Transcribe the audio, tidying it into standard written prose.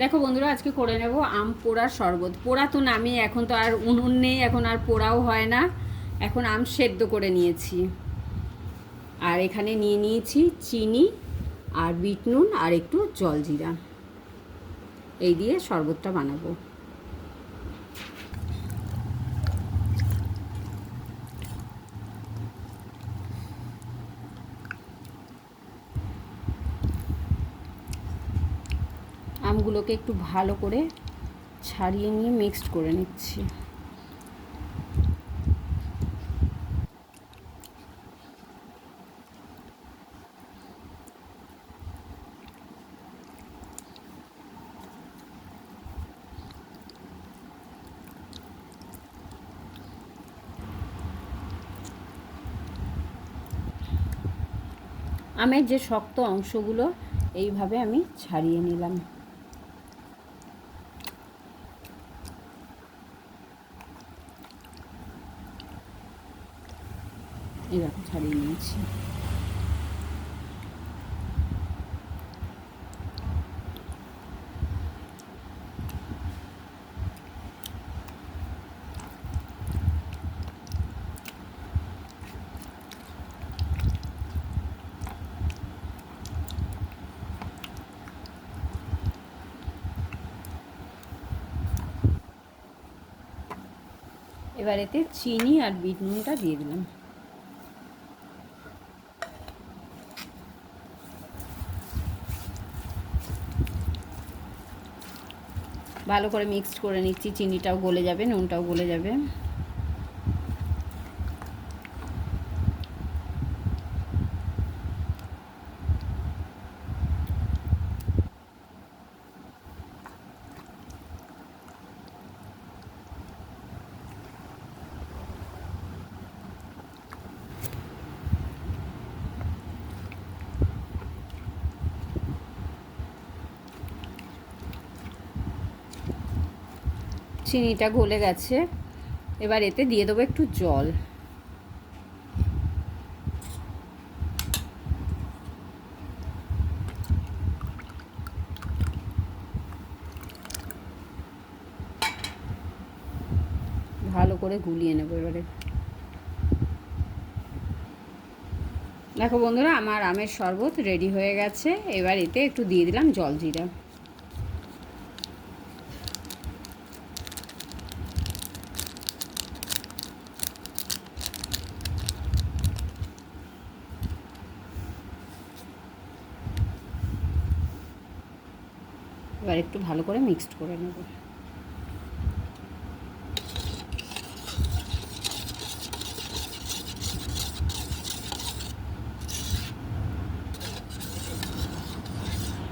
দেখো বন্ধুরা, আজকে করে নেব আম পোড়ার শরবত। পোড়া তো নামিয়ে, এখন তো আর উনুন নেই, এখন আর পোড়াও হয় না। এখন আম সেদ্ধ করে নিয়েছি, আর এখানে নিয়ে নিয়েছি চিনি আর বিট নুন আর একটু জলজিরা। এই দিয়ে শরবতটা বানাবো। আমগুলোকে একটু ভালো করে ছাড়িয়ে নিয়ে মিক্সড করে নিচ্ছি। আমের যে শক্ত অংশগুলো এইভাবে আমি ছাড়িয়ে নিলাম। এরকম ছাড়িয়ে নিয়েছি। এবার এতে চিনি আর বিট নুনটা দিয়ে দিলাম। ভালো করে মিক্সড করে নিচ্ছি। চিনিটাও গলে যাবে, নুনটাও গলে যাবে। চিনিটা গলে গেছে, এবার এতে দিয়ে দেবো একটু জল। ভালো করে গুলিয়ে নেবো এবারে। দেখো বন্ধুরা, আমার আমের শরবত রেডি হয়ে গেছে। এবার এতে একটু দিয়ে দিলাম জলজিরা। এবার একটু ভালো করে মিক্সড করে নেব।